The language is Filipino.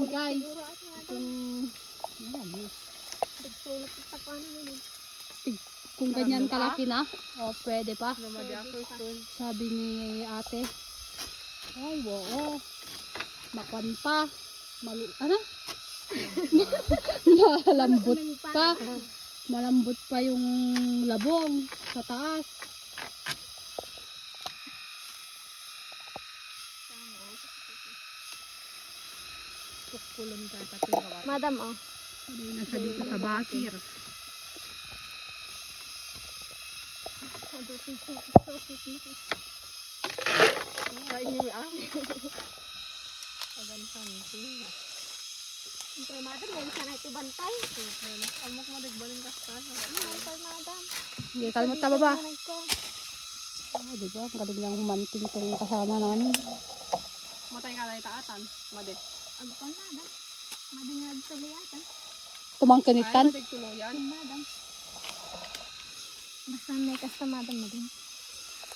Guys, kung ganyan kalaki na, pwede pa. Sabi ni ate. Ay, wow. Makwan pa. Ano? Malambot pa. Malambot pa yung labong sa taas. Madam, oh. Nasa dito sa bakir. Siyempre, madam, ngayon sana ito bantay. Amok mo nagbaling kastas. Bantay, madam. Hindi, kalmot ka ba ba? Nanay ko. Diba? Ang galing niyang humanting itong kasama namin. Matay ka na itaatan. Made. Ano pa, madam? Madingag tuloy ata. Tumangkinitan. Ay, matigtuloyan. Madam. Basta may kasta, madam, madam.